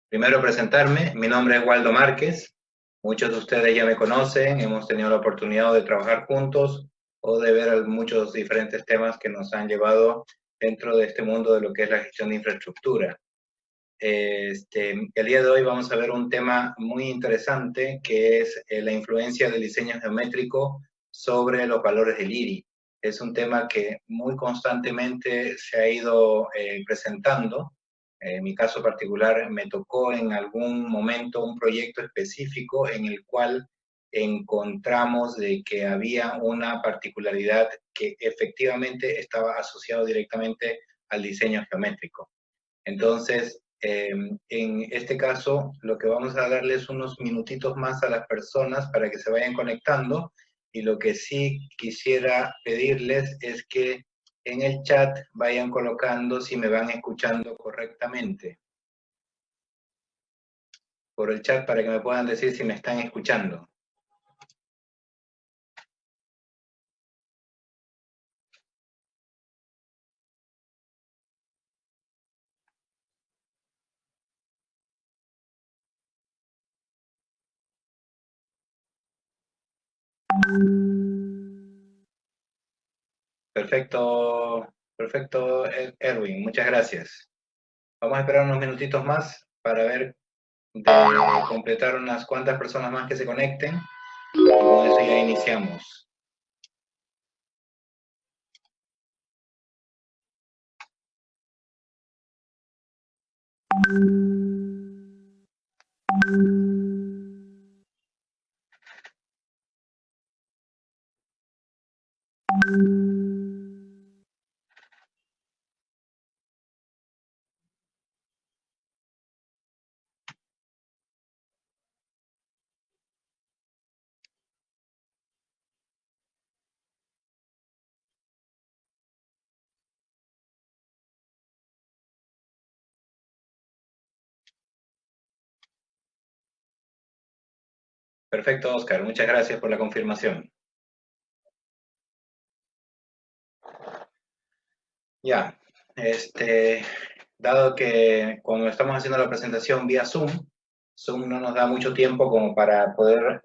Primero presentarme, mi nombre es Waldo Márquez, muchos de ustedes ya me conocen, hemos tenido la oportunidad de trabajar juntos o de ver muchos diferentes temas que nos han llevado dentro de este mundo de lo que es la gestión de infraestructura. El día de hoy vamos a ver un tema muy interesante que es la influencia del diseño geométrico sobre los valores del IRI. Es un tema que muy constantemente se ha ido presentando. En mi caso particular me tocó en algún momento un proyecto específico en el cual encontramos de que había una particularidad que efectivamente estaba asociado directamente al diseño geométrico. Entonces, en este caso, lo que vamos a darles unos minutitos más a las personas para que se vayan conectando, y lo que sí quisiera pedirles es que en el chat vayan colocando si me van escuchando correctamente. Por el chat para que me puedan decir si me están escuchando. Perfecto, perfecto, Erwin, muchas gracias. Vamos a esperar unos minutitos más para ver de completar unas cuantas personas más que se conecten. Y con eso ya iniciamos. Perfecto, Oscar. Muchas gracias por la confirmación. Ya, dado que cuando estamos haciendo la presentación vía Zoom, Zoom no nos da mucho tiempo como para poder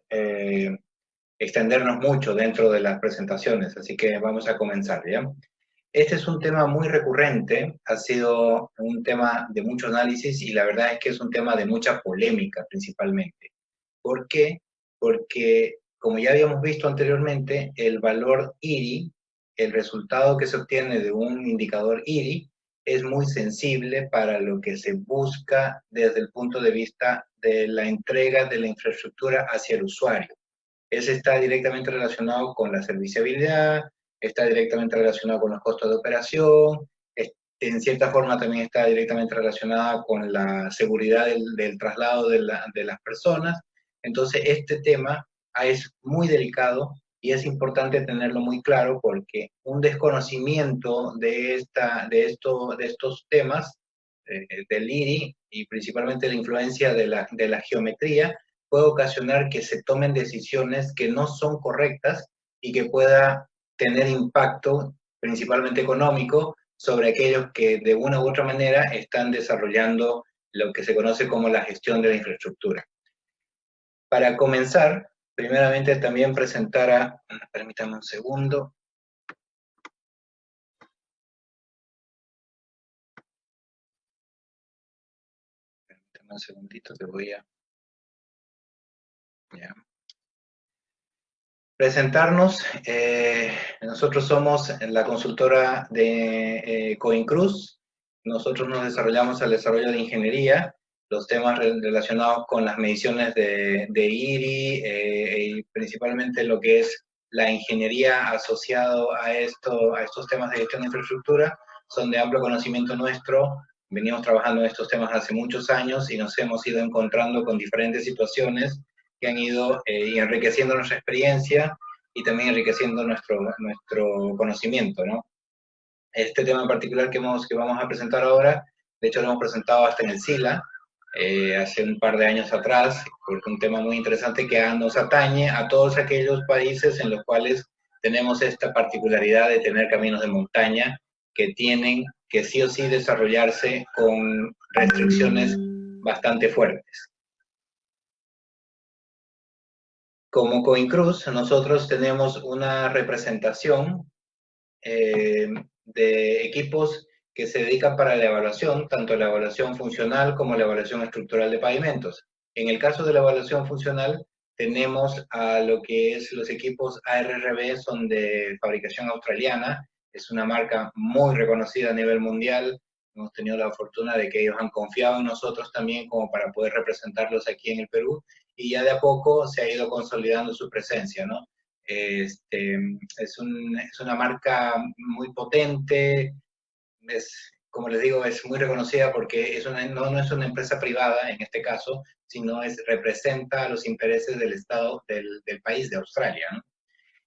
extendernos mucho dentro de las presentaciones, así que vamos a comenzar, ¿ya? Este es un tema muy recurrente, ha sido un tema de mucho análisis y la verdad es que es un tema de mucha polémica principalmente. ¿Por qué? Porque, como ya habíamos visto anteriormente, el valor IRI, el resultado que se obtiene de un indicador IRI, es muy sensible para lo que se busca desde el punto de vista de la entrega de la infraestructura hacia el usuario. Ese está directamente relacionado con la serviciabilidad, está directamente relacionado con los costos de operación, en cierta forma también está directamente relacionada con la seguridad del traslado de las personas. Entonces, este tema es muy delicado y es importante tenerlo muy claro porque un desconocimiento de estos temas, del IRI y principalmente la influencia de la geometría, puede ocasionar que se tomen decisiones que no son correctas y que pueda tener impacto, principalmente económico, sobre aquellos que de una u otra manera están desarrollando lo que se conoce como la gestión de la infraestructura. Para comenzar, primeramente también presentar a, permítame un segundo. Permítame un segundito que voy a... Ya. Presentarnos, nosotros somos la consultora de Coincruz. Nosotros nos desarrollamos al desarrollo de ingeniería, los temas relacionados con las mediciones de IRI, y principalmente lo que es la ingeniería asociado a estos temas de gestión de infraestructura, son de amplio conocimiento nuestro. Venimos trabajando en estos temas hace muchos años y nos hemos ido encontrando con diferentes situaciones que han ido enriqueciendo nuestra experiencia y también enriqueciendo nuestro conocimiento, ¿no? Este tema en particular que vamos a presentar ahora, de hecho lo hemos presentado hasta en el SILA, hace un par de años atrás, porque es un tema muy interesante que nos atañe a todos aquellos países en los cuales tenemos esta particularidad de tener caminos de montaña que tienen que sí o sí desarrollarse con restricciones bastante fuertes. Como Coincruz, nosotros tenemos una representación de equipos que se dedican para la evaluación, tanto la evaluación funcional como la evaluación estructural de pavimentos. En el caso de la evaluación funcional, tenemos a lo que es los equipos ARRB, son de fabricación australiana, es una marca muy reconocida a nivel mundial. Hemos tenido la fortuna de que ellos han confiado en nosotros también como para poder representarlos aquí en el Perú, y ya de a poco se ha ido consolidando su presencia, ¿no? Es una marca muy potente, como les digo, es muy reconocida porque no es una empresa privada en este caso, sino representa los intereses del Estado del país de Australia, ¿no?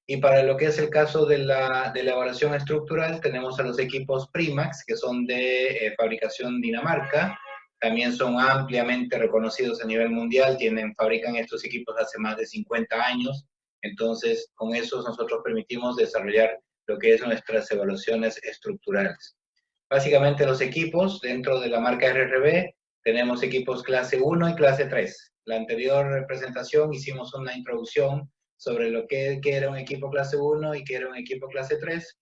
Y para lo que es el caso de la evaluación estructural, tenemos a los equipos Primax, que son de fabricación Dinamarca. También son ampliamente reconocidos a nivel mundial, fabrican estos equipos hace más de 50 años. Entonces, con esos nosotros permitimos desarrollar lo que es nuestras evaluaciones estructurales. Básicamente los equipos dentro de la marca RRB, tenemos equipos clase 1 y clase 3. La anterior presentación hicimos una introducción sobre lo que era un equipo clase 1 y que era un equipo clase 3.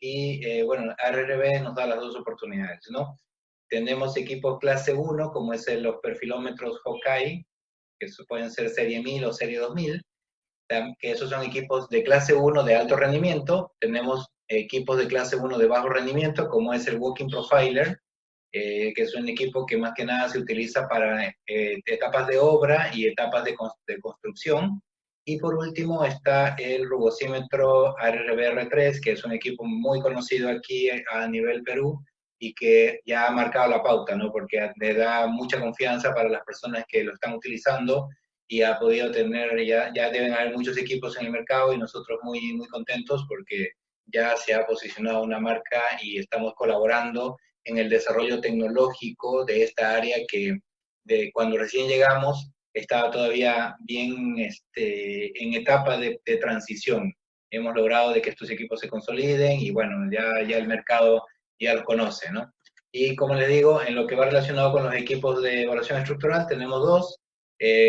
Y bueno, RRB nos da las dos oportunidades, ¿no? Tenemos equipos clase 1, como es los perfilómetros Hawkeye, que pueden ser serie 1000 o serie 2000, que esos son equipos de clase 1 de alto rendimiento. Tenemos equipos de clase 1 de bajo rendimiento, como es el Walking Profiler, que es un equipo que más que nada se utiliza para etapas de obra y etapas de construcción. Y por último está el rugosímetro ARRBR3, que es un equipo muy conocido aquí a nivel Perú y que ya ha marcado la pauta, ¿no? Porque le da mucha confianza para las personas que lo están utilizando, y ha podido tener, ya deben haber muchos equipos en el mercado, y nosotros muy, muy contentos porque ya se ha posicionado una marca y estamos colaborando en el desarrollo tecnológico de esta área que de cuando recién llegamos estaba todavía bien en etapa de transición. Hemos logrado de que estos equipos se consoliden y bueno, ya el mercado ya los conoce, ¿no? Y como les digo, en lo que va relacionado con los equipos de evaluación estructural, tenemos dos.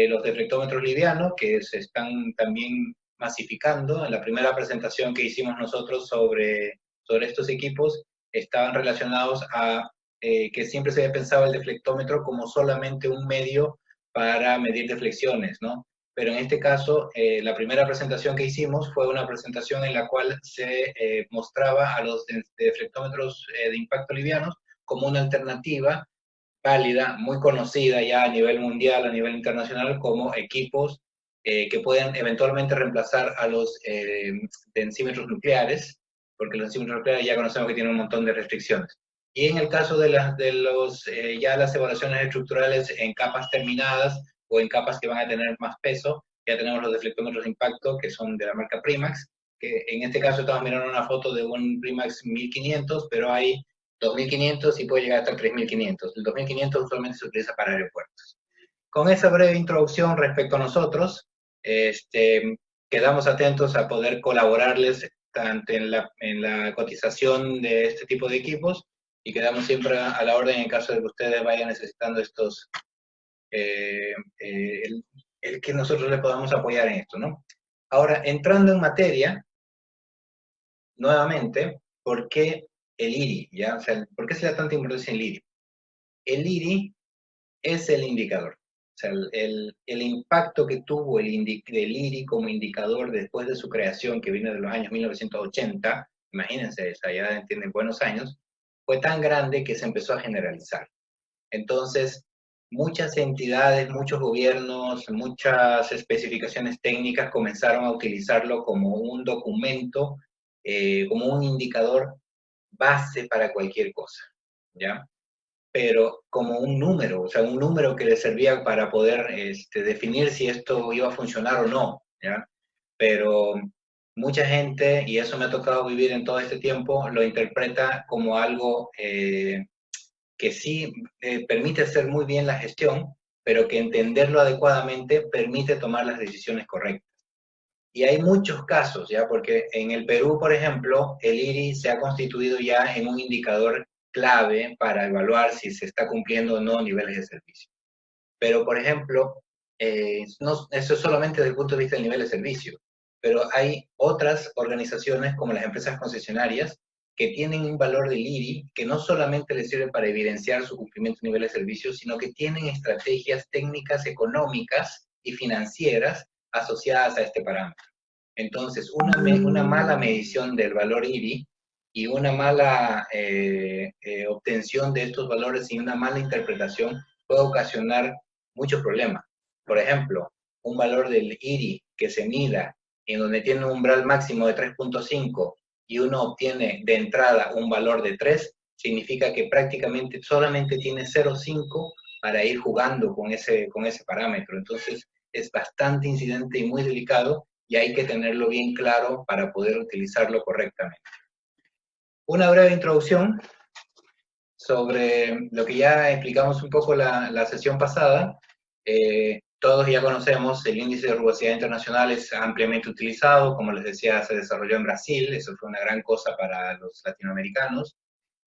Los deflectómetros livianos, que se están también masificando. En la primera presentación que hicimos nosotros sobre estos equipos, estaban relacionados a que siempre se había pensado el deflectómetro como solamente un medio para medir deflexiones, ¿no? Pero en este caso, la primera presentación que hicimos fue una presentación en la cual se mostraba a los deflectómetros de impacto livianos como una alternativa válida, muy conocida ya a nivel mundial, a nivel internacional, como equipos que pueden eventualmente reemplazar a los densímetros nucleares, porque los densímetros nucleares ya conocemos que tienen un montón de restricciones. Y en el caso de ya las evaluaciones estructurales en capas terminadas o en capas que van a tener más peso, ya tenemos los deflectómetros de impacto que son de la marca Primax, que en este caso estamos mirando una foto de un Primax 1500, pero hay 2500 y puede llegar hasta 3500. El 2500 usualmente se utiliza para aeropuertos. Con esa breve introducción respecto a nosotros, quedamos atentos a poder colaborarles tanto en la cotización de este tipo de equipos, y quedamos siempre a la orden en caso de que ustedes vayan necesitando estos, el que nosotros les podamos apoyar en esto, ¿no? Ahora, entrando en materia, nuevamente, ¿por qué el IRI? ¿Ya? O sea, ¿por qué se da tanta importancia en el IRI? El IRI es el indicador. O sea, el impacto que tuvo el IRI como indicador después de su creación, que viene de los años 1980, imagínense, ya tienen buenos años, fue tan grande que se empezó a generalizar. Entonces, muchas entidades, muchos gobiernos, muchas especificaciones técnicas comenzaron a utilizarlo como un documento, como un indicador base para cualquier cosa, ¿ya? Pero como un número, o sea, un número que le servía para poder definir si esto iba a funcionar o no, ¿ya? Pero mucha gente, y eso me ha tocado vivir en todo este tiempo, lo interpreta como algo que sí permite hacer muy bien la gestión, pero que entenderlo adecuadamente permite tomar las decisiones correctas. Y hay muchos casos, ¿ya? Porque en el Perú, por ejemplo, el IRI se ha constituido ya en un indicador clave para evaluar si se está cumpliendo o no niveles de servicio. Pero, por ejemplo, eso es solamente desde el punto de vista del nivel de servicio, pero hay otras organizaciones como las empresas concesionarias que tienen un valor del IRI que no solamente les sirve para evidenciar su cumplimiento a nivel de servicio, sino que tienen estrategias técnicas, económicas y financieras asociadas a este parámetro. Entonces, una mala medición del valor IRI y una mala obtención de estos valores y una mala interpretación puede ocasionar muchos problemas. Por ejemplo, un valor del IRI que se mida en donde tiene un umbral máximo de 3.5 y uno obtiene de entrada un valor de 3, significa que prácticamente solamente tiene 0.5 para ir jugando con ese parámetro. Entonces, es bastante incidente y muy delicado y hay que tenerlo bien claro para poder utilizarlo correctamente. Una breve introducción sobre lo que ya explicamos un poco la sesión pasada. Todos ya conocemos el índice de rugosidad internacional, es ampliamente utilizado, como les decía, se desarrolló en Brasil, eso fue una gran cosa para los latinoamericanos,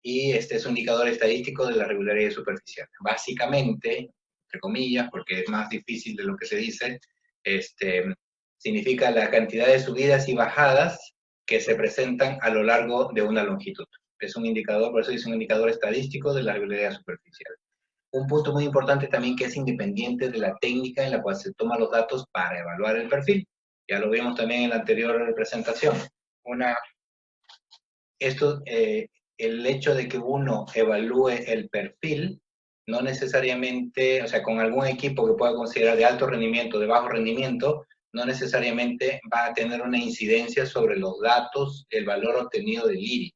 y este es un indicador estadístico de la regularidad superficial. Básicamente, entre comillas, porque es más difícil de lo que se dice, significa la cantidad de subidas y bajadas que se presentan a lo largo de una longitud. Es un indicador, por eso es un indicador estadístico de la regularidad superficial. Un punto muy importante también que es independiente de la técnica en la cual se toman los datos para evaluar el perfil. Ya lo vimos también en la anterior presentación. El hecho de que uno evalúe el perfil, no necesariamente, o sea, con algún equipo que pueda considerar de alto rendimiento, de bajo rendimiento, no necesariamente va a tener una incidencia sobre los datos, el valor obtenido del IRI,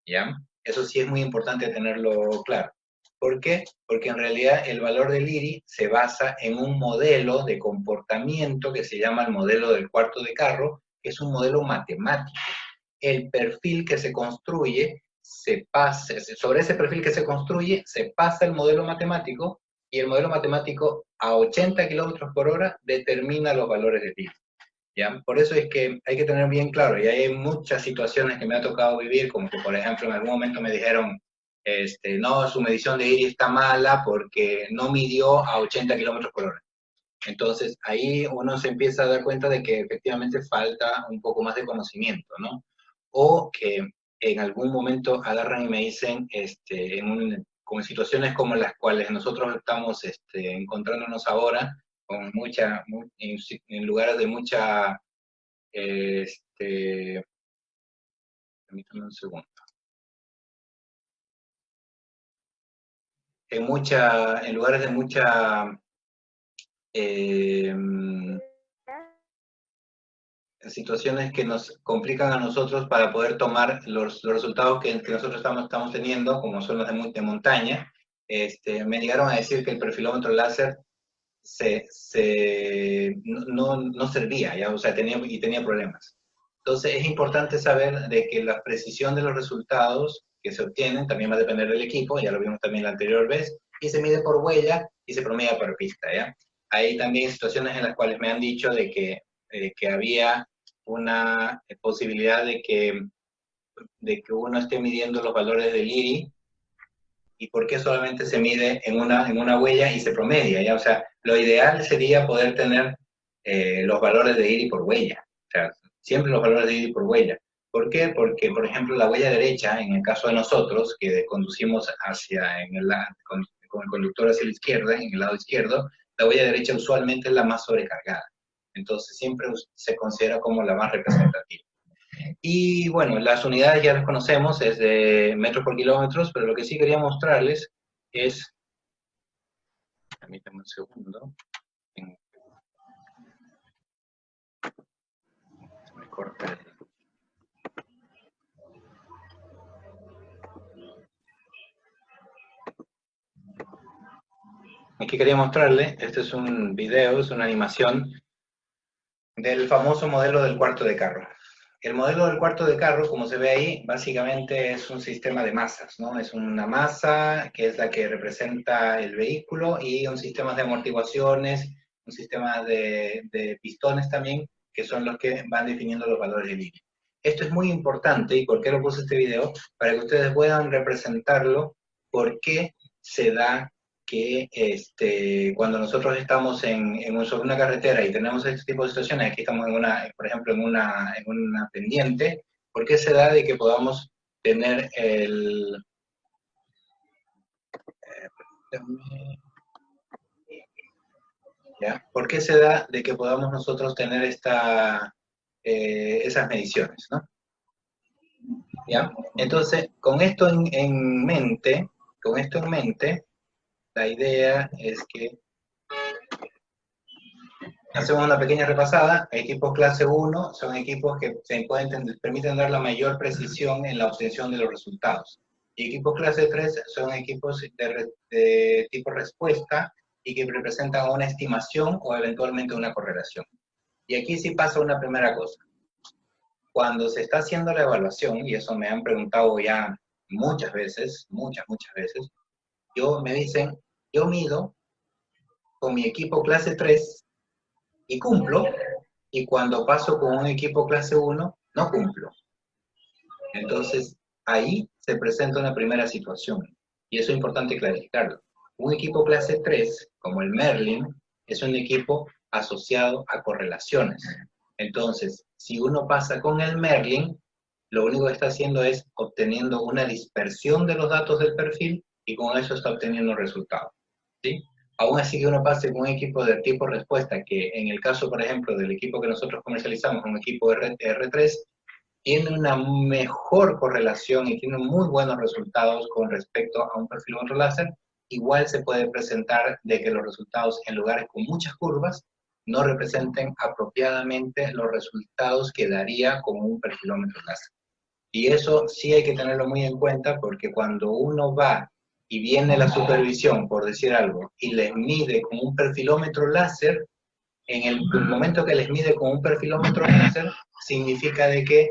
¿ya? Eso sí es muy importante tenerlo claro. ¿Por qué? Porque en realidad el valor del IRI se basa en un modelo de comportamiento que se llama el modelo del cuarto de carro, que es un modelo matemático. El perfil que se construye, sobre ese perfil que se construye, se pasa el modelo matemático y el modelo matemático a 80 kilómetros por hora determina los valores de PIB. ¿Ya? Por eso es que hay que tener bien claro, y hay muchas situaciones que me ha tocado vivir, como que por ejemplo en algún momento me dijeron, no, su medición de IRI está mala porque no midió a 80 kilómetros por hora. Entonces ahí uno se empieza a dar cuenta de que efectivamente falta un poco más de conocimiento, ¿no? O que en algún momento agarran y me dicen, con situaciones como las cuales nosotros estamos encontrándonos ahora, en lugares de mucha, permítanme un segundo, en lugares de mucha situaciones que nos complican a nosotros para poder tomar los resultados que nosotros estamos teniendo, como son los de montaña. Me llegaron a decir que el perfilómetro láser no servía, ¿ya? O sea, tenía problemas. Entonces es importante saber de que la precisión de los resultados que se obtienen también va a depender del equipo, ya lo vimos también la anterior vez, y se mide por huella y se promedia por pista, ¿ya? Hay también situaciones en las cuales me han dicho de que había una posibilidad de que uno esté midiendo los valores del IRI y por qué solamente se mide en una huella y se promedia, ¿ya? O sea, lo ideal sería poder tener los valores de IRI por huella, o sea, siempre los valores de IRI por huella. ¿Por qué? Porque, por ejemplo, la huella derecha, en el caso de nosotros, que conducimos con el conductor hacia la izquierda, en el lado izquierdo, la huella derecha usualmente es la más sobrecargada. Entonces, siempre se considera como la más representativa. Y bueno, las unidades ya las conocemos, es de metros por kilómetros, pero lo que sí quería mostrarles es, permítanme un segundo, se me corta. Aquí quería mostrarle, este es un video, es una animación del famoso modelo del cuarto de carro. El modelo del cuarto de carro, como se ve ahí, básicamente es un sistema de masas, ¿no? Es una masa que es la que representa el vehículo y un sistema de amortiguaciones, un sistema de pistones también, que son los que van definiendo los valores de línea. Esto es muy importante, ¿y por qué lo puse este video? Para que ustedes puedan representarlo, por qué se da que cuando nosotros estamos sobre una carretera y tenemos este tipo de situaciones, aquí estamos por ejemplo, en una pendiente, ¿por qué se da de que podamos tener ¿ya? ¿Por qué se da de que podamos nosotros tener esas mediciones, ¿no? ¿Ya? Entonces, con esto en mente, la idea es que hacemos una pequeña repasada. Equipos clase 1 son equipos que permiten dar la mayor precisión en la obtención de los resultados. Y equipos clase 3 son equipos de tipo respuesta y que representan una estimación o eventualmente una correlación. Y aquí sí pasa una primera cosa. Cuando se está haciendo la evaluación, y eso me han preguntado ya muchas veces, muchas veces, me dicen, yo mido con mi equipo clase 3 y cumplo, y cuando paso con un equipo clase 1, no cumplo. Entonces, ahí se presenta una primera situación, y eso es importante clarificarlo. Un equipo clase 3, como el Merlin, es un equipo asociado a correlaciones. Entonces, si uno pasa con el Merlin, lo único que está haciendo es obteniendo una dispersión de los datos del perfil y con eso está obteniendo resultados, ¿sí? Aún así que uno pase con un equipo de tipo respuesta, que en el caso, por ejemplo, del equipo que nosotros comercializamos, un equipo R3, tiene una mejor correlación y tiene muy buenos resultados con respecto a un perfilómetro láser, igual se puede presentar de que los resultados en lugares con muchas curvas no representen apropiadamente los resultados que daría con un perfilómetro láser. Y eso sí hay que tenerlo muy en cuenta porque cuando uno va y viene la supervisión, por decir algo, y les mide con un perfilómetro láser, en el momento que les mide con un perfilómetro láser, significa de que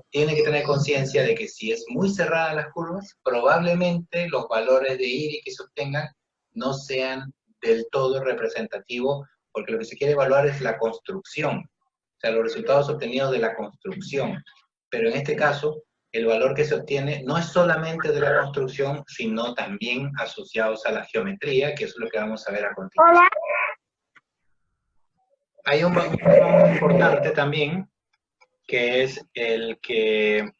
tiene que tener conciencia de que si es muy cerrada las curvas, probablemente los valores de IRI que se obtengan no sean del todo representativos, porque lo que se quiere evaluar es la construcción, o sea, los resultados obtenidos de la construcción. Pero en este caso, el valor que se obtiene no es solamente de la construcción, sino también asociados a la geometría, que es lo que vamos a ver a continuación. Hay un tema muy importante también, que es el que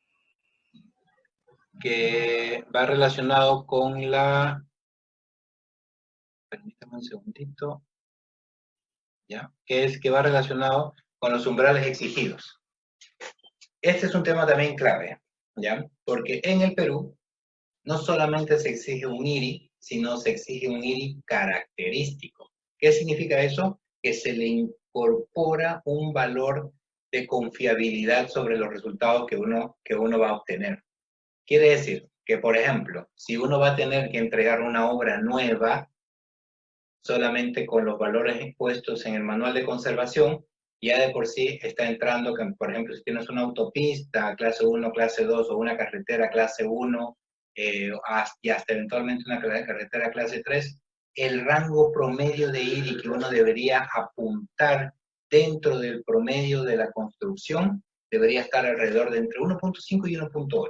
va relacionado con permítame un segundito, ¿ya? Que va relacionado con los umbrales exigidos. Este es un tema también clave, ¿ya? Porque en el Perú no solamente se exige un IRI, sino se exige un IRI característico. ¿Qué significa eso? Que se le incorpora un valor de confiabilidad sobre los resultados que uno va a obtener. Quiere decir que, por ejemplo, si uno va a tener que entregar una obra nueva solamente con los valores expuestos en el manual de conservación, ya de por sí está entrando, que, por ejemplo, si tienes una autopista clase 1, clase 2 o una carretera clase 1 y hasta eventualmente una carretera clase 3, el rango promedio de IRI que uno debería apuntar dentro del promedio de la construcción debería estar alrededor de entre 1.5 y 1.8,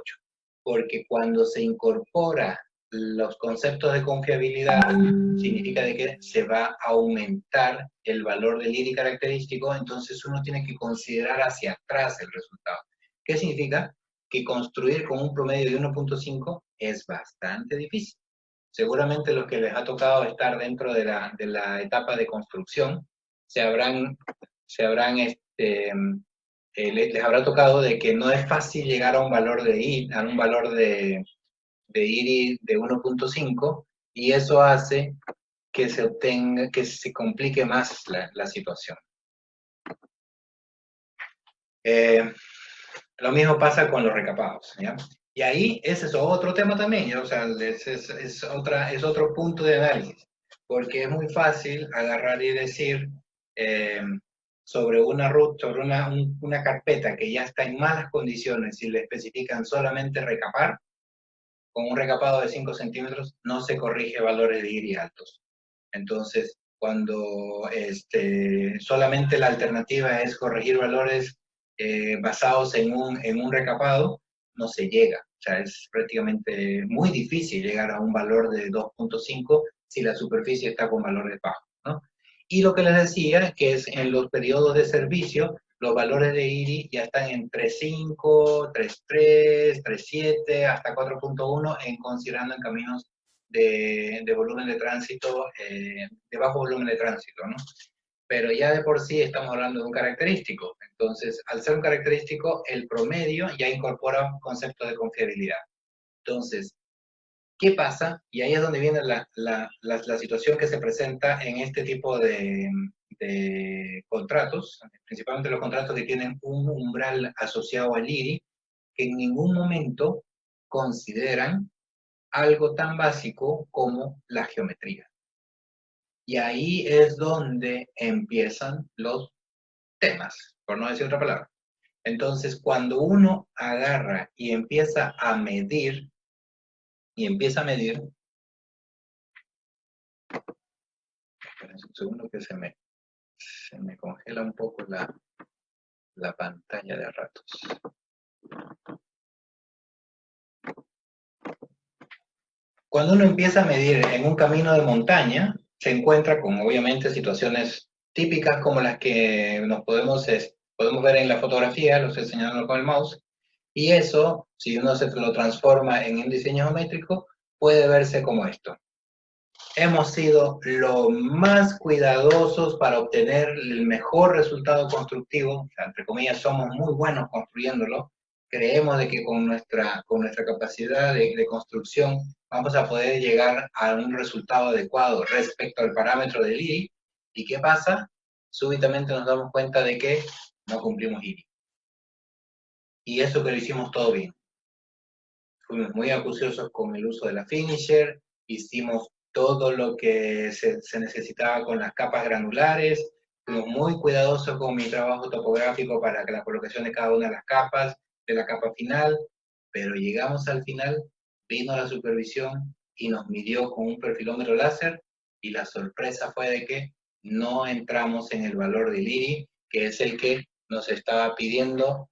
porque cuando se incorpora los conceptos de confiabilidad, significa de que se va a aumentar el valor del IRI característico, entonces uno tiene que considerar hacia atrás el resultado. ¿Qué significa? Que construir con un promedio de 1.5 es bastante difícil. Seguramente los que les ha tocado estar dentro de la etapa de construcción les habrá tocado de que no es fácil llegar a un valor de IRI de 1.5 y eso hace que se complique más la situación. Lo mismo pasa con los recapados, ¿ya? Y ahí ese es otro tema también, ¿ya? O sea, es otro punto de análisis, porque es muy fácil agarrar y decir sobre una carpeta que ya está en malas condiciones y le especifican solamente recapar, con un recapado de 5 centímetros no se corrige valores de IRI altos. Entonces, cuando solamente la alternativa es corregir valores basados en un recapado, no se llega. O sea, es prácticamente muy difícil llegar a un valor de 2.5 si la superficie está con valores bajos, ¿no? Y lo que les decía, que es en los periodos de servicio, los valores de IRI ya están en 3.5, 3.3, 3.7, hasta 4.1, considerando en caminos de volumen de tránsito, de bajo volumen de tránsito, ¿no? Pero ya de por sí estamos hablando de un característico. Entonces, al ser un característico, el promedio ya incorpora conceptos de confiabilidad. Entonces, ¿qué pasa? Y ahí es donde viene la situación que se presenta en este tipo de contratos, principalmente los contratos que tienen un umbral asociado al IRI, que en ningún momento consideran algo tan básico como la geometría. Y ahí es donde empiezan los temas, por no decir otra palabra. Entonces, cuando uno agarra y empieza a medir, esperen un segundo que se me congela un poco la pantalla de ratos. Cuando uno empieza a medir en un camino de montaña, se encuentra con obviamente situaciones típicas como las que nos podemos ver en la fotografía, lo estoy señalando con el mouse, y eso, si uno se lo transforma en un diseño geométrico, puede verse como esto. Hemos sido lo más cuidadosos para obtener el mejor resultado constructivo, o sea, entre comillas, somos muy buenos construyéndolo, creemos de que con nuestra capacidad de construcción vamos a poder llegar a un resultado adecuado respecto al parámetro del IRI. ¿Y qué pasa? Súbitamente nos damos cuenta de que no cumplimos IRI. Y eso que lo hicimos todo bien. Fuimos muy acuciosos con el uso de la finisher, hicimos todo lo que se necesitaba con las capas granulares, fuimos muy cuidadosos con mi trabajo topográfico para que la colocación de cada una de las capas, de la capa final, pero llegamos al final, vino la supervisión y nos midió con un perfilómetro láser y la sorpresa fue de que no entramos en el valor del IRI, que es el que nos estaba pidiendo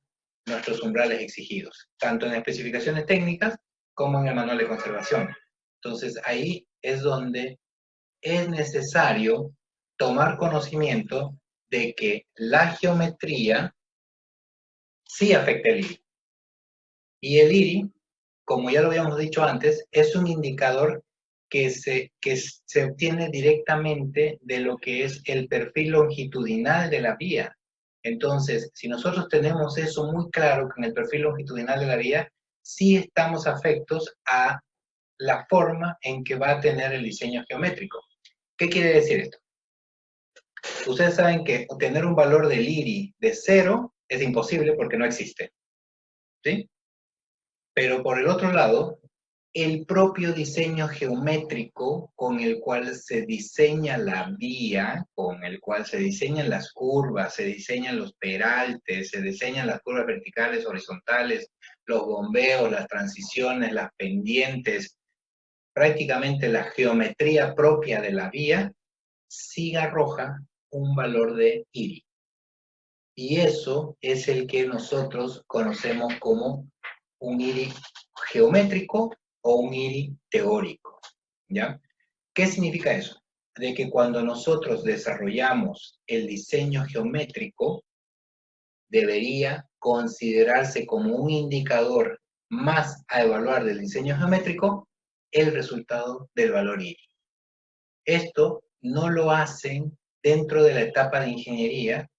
nuestros umbrales exigidos, tanto en especificaciones técnicas como en el manual de conservación. Entonces ahí es donde es necesario tomar conocimiento de que la geometría sí afecta el IRI. Y el IRI, como ya lo habíamos dicho antes, es un indicador que se obtiene directamente de lo que es el perfil longitudinal de la vía. Entonces, si nosotros tenemos eso muy claro con el perfil longitudinal de la vía, sí estamos afectos a la forma en que va a tener el diseño geométrico. ¿Qué quiere decir esto? Ustedes saben que obtener un valor del IRI de 0 es imposible porque no existe, ¿sí? Pero por el otro lado, el propio diseño geométrico con el cual se diseña la vía, con el cual se diseñan las curvas, se diseñan los peraltes, se diseñan las curvas verticales, horizontales, los bombeos, las transiciones, las pendientes, prácticamente la geometría propia de la vía, sí arroja un valor de IRI. Y eso es el que nosotros conocemos como un IRI geométrico o un IRI teórico, ¿ya? ¿Qué significa eso? De que cuando nosotros desarrollamos el diseño geométrico, debería considerarse como un indicador más a evaluar del diseño geométrico el resultado del valor IRI. Esto no lo hacen dentro de la etapa de ingeniería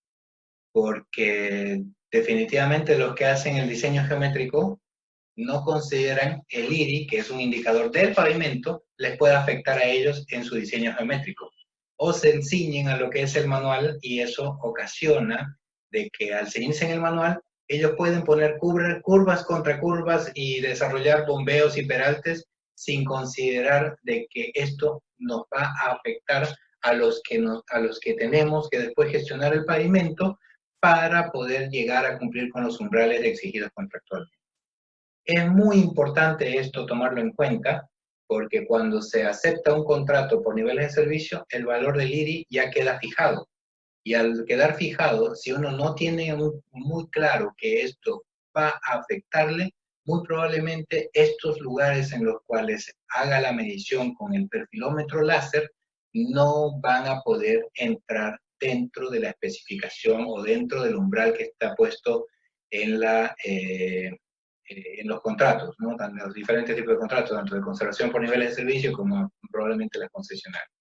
porque definitivamente los que hacen el diseño geométrico no consideran el IRI, que es un indicador del pavimento, les puede afectar a ellos en su diseño geométrico. O se ciñen a lo que es el manual y eso ocasiona de que al ceñirse en el manual, ellos pueden poner curvas contra curvas y desarrollar bombeos y peraltes sin considerar de que esto nos va a afectar a los que tenemos que después gestionar el pavimento para poder llegar a cumplir con los umbrales exigidos contractualmente. Es muy importante esto tomarlo en cuenta, porque cuando se acepta un contrato por niveles de servicio, el valor del IRI ya queda fijado. Y al quedar fijado, si uno no tiene muy claro que esto va a afectarle, muy probablemente estos lugares en los cuales haga la medición con el perfilómetro láser no van a poder entrar dentro de la especificación o dentro del umbral que está puesto en, en los contratos, ¿no? En los diferentes tipos de contratos, tanto de conservación por niveles de servicio como probablemente las concesionarias.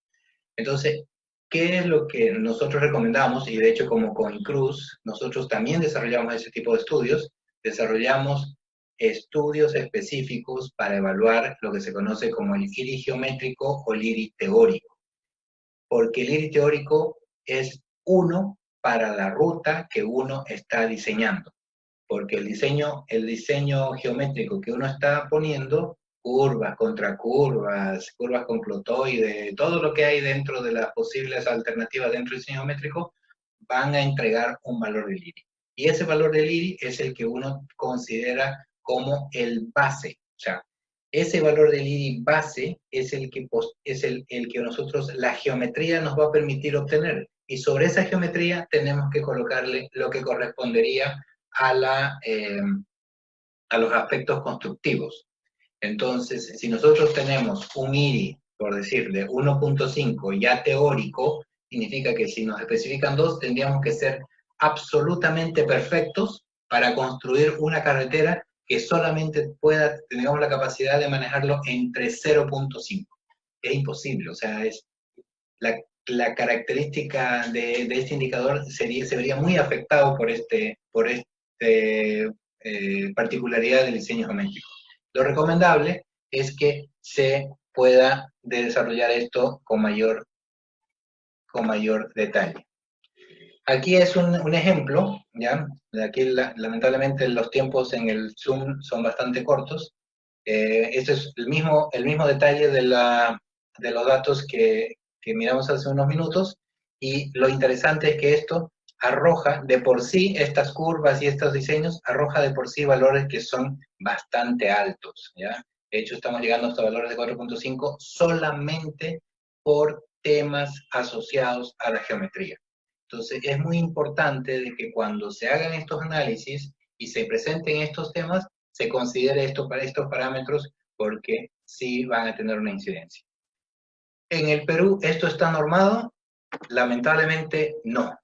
Entonces, ¿qué es lo que nosotros recomendamos? Y de hecho, como Coincruz, nosotros también desarrollamos ese tipo de estudios. Desarrollamos estudios específicos para evaluar lo que se conoce como el IRI geométrico o el IRI teórico. Porque el IRI teórico es uno para la ruta que uno está diseñando. Porque el diseño geométrico que uno está poniendo, curvas, contracurvas, curvas con clotoide, todo lo que hay dentro de las posibles alternativas dentro del diseño geométrico, van a entregar un valor del IRI. Y ese valor del IRI es el que uno considera como el base. O sea, ese valor del IRI base es el que, el que nosotros, la geometría nos va a permitir obtener. Y sobre esa geometría tenemos que colocarle lo que correspondería a, a los aspectos constructivos. Entonces, si nosotros tenemos un IRI, por decir, de 1.5 ya teórico, significa que si nos especifican 2, tendríamos que ser absolutamente perfectos para construir una carretera que solamente tengamos la capacidad de manejarlo entre 0.5. Es imposible, o sea, es la característica de este indicador se vería muy afectado por particularidad del diseño geométrico. Lo recomendable es que se pueda desarrollar esto con mayor detalle. Aquí es un ejemplo, ¿ya? Aquí lamentablemente los tiempos en el Zoom son bastante cortos. Este es el mismo detalle de los datos que miramos hace unos minutos, y lo interesante es que esto arroja de por sí, estas curvas y estos diseños, arroja de por sí valores que son bastante altos, ¿ya? De hecho, estamos llegando hasta valores de 4.5 solamente por temas asociados a la geometría. Entonces, es muy importante de que cuando se hagan estos análisis y se presenten estos temas, se considere esto para estos parámetros, porque sí van a tener una incidencia. En el Perú, ¿esto está normado? Lamentablemente no,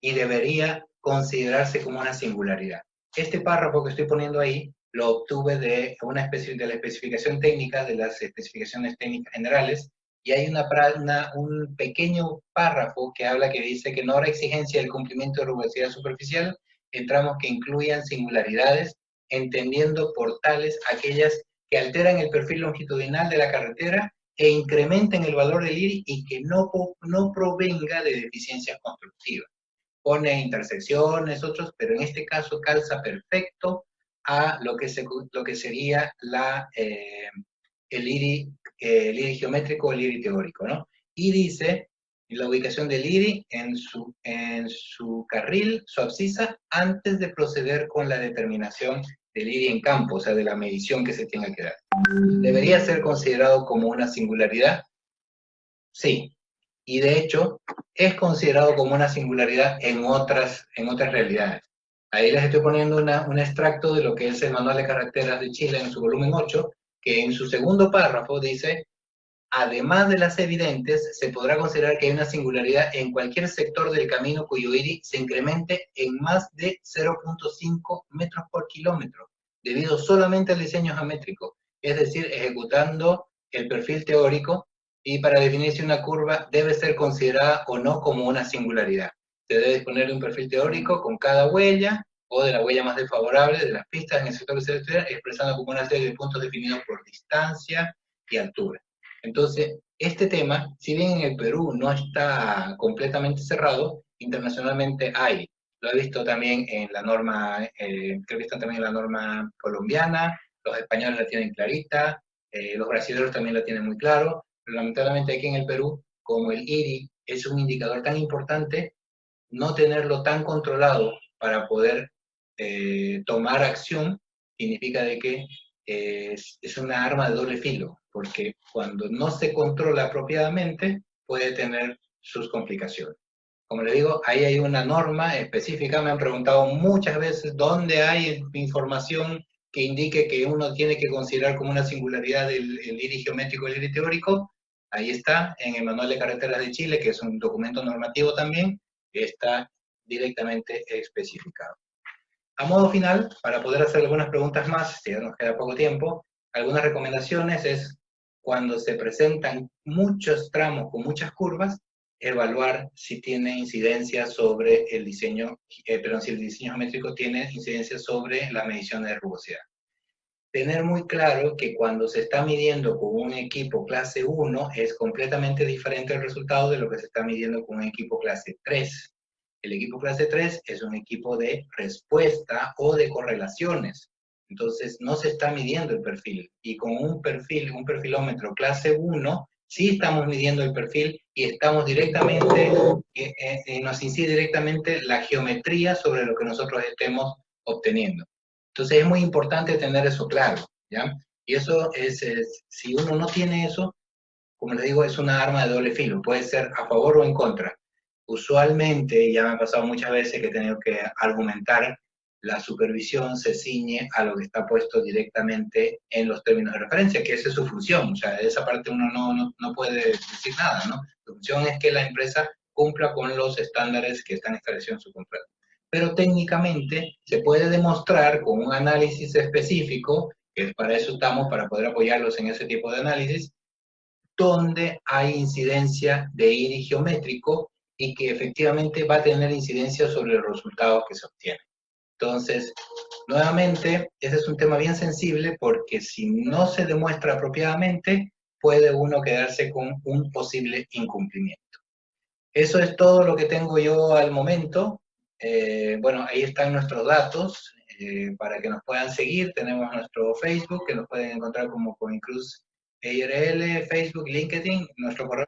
y debería considerarse como una singularidad. Este párrafo que estoy poniendo ahí lo obtuve de la especificación técnica, de las especificaciones técnicas generales, y hay un pequeño párrafo que habla, que dice que no habrá exigencia del cumplimiento de rugosidad superficial en tramos que incluyan singularidades, entendiendo por tales aquellas que alteran el perfil longitudinal de la carretera e incrementen el valor del IRI y que no provenga de deficiencias constructivas. Pone intersecciones, otros, pero en este caso calza perfecto a lo que sería el IRI geométrico o el IRI teórico, ¿no? Y dice la ubicación del IRI en su carril, su abscisa, antes de proceder con la determinación del IRI en campo, o sea, de la medición que se tenga que dar. ¿Debería ser considerado como una singularidad? Sí. Y de hecho, es considerado como una singularidad en otras realidades. Ahí les estoy poniendo un extracto de lo que es el Manual de Carreteras de Chile en su volumen 8, que en su segundo párrafo dice: además de las evidentes, se podrá considerar que hay una singularidad en cualquier sector del camino cuyo IRI se incremente en más de 0.5 metros por kilómetro, debido solamente al diseño geométrico, es decir, ejecutando el perfil teórico, y para definir si una curva debe ser considerada o no como una singularidad. Se debe disponer de un perfil teórico con cada huella, o de la huella más desfavorable de las pistas en el sector que se debe estudiar, expresando como una serie de puntos definidos por distancia y altura. Entonces, este tema, si bien en el Perú no está completamente cerrado, internacionalmente hay. Lo he visto también en la norma, creo que está también en la norma colombiana, los españoles la tienen clarita, los brasileños también la tienen muy claro, pero lamentablemente aquí en el Perú, como el IRI es un indicador tan importante, no tenerlo tan controlado para poder tomar acción significa de que es una arma de doble filo, porque cuando no se controla apropiadamente puede tener sus complicaciones. Como le digo, ahí hay una norma específica, me han preguntado muchas veces dónde hay información que indique que uno tiene que considerar como una singularidad el iris geométrico y el iris teórico, ahí está, en el Manual de Carreteras de Chile, que es un documento normativo también, está directamente especificado. A modo final, para poder hacer algunas preguntas más, si ya nos queda poco tiempo, algunas recomendaciones es cuando se presentan muchos tramos con muchas curvas, evaluar si tiene incidencia sobre el diseño, perdón, si el diseño geométrico tiene incidencia sobre la medición de rugosidad. Tener muy claro que cuando se está midiendo con un equipo clase 1 es completamente diferente el resultado de lo que se está midiendo con un equipo clase 3. El equipo clase 3 es un equipo de respuesta o de correlaciones. Entonces no se está midiendo el perfil. Y con un perfilómetro clase 1, sí estamos midiendo el perfil y estamos directamente, nos incide directamente la geometría sobre lo que nosotros estemos obteniendo. Entonces es muy importante tener eso claro, ¿ya? Y eso si uno no tiene eso, como les digo, es una arma de doble filo, puede ser a favor o en contra. Usualmente, ya me ha pasado muchas veces que he tenido que argumentar, la supervisión se ciñe a lo que está puesto directamente en los términos de referencia, que esa es su función, o sea, de esa parte uno no puede decir nada, ¿no? Su función es que la empresa cumpla con los estándares que están establecidos en su contrato. Pero técnicamente se puede demostrar con un análisis específico, que para eso estamos, para poder apoyarlos en ese tipo de análisis, donde hay incidencia de iris geométrico y que efectivamente va a tener incidencia sobre los resultados que se obtienen. Entonces, nuevamente, ese es un tema bien sensible porque si no se demuestra apropiadamente, puede uno quedarse con un posible incumplimiento. Eso es todo lo que tengo yo al momento. Bueno, ahí están nuestros datos para que nos puedan seguir. Tenemos nuestro Facebook, que nos pueden encontrar como Coincruz IRL, Facebook, LinkedIn, nuestro correo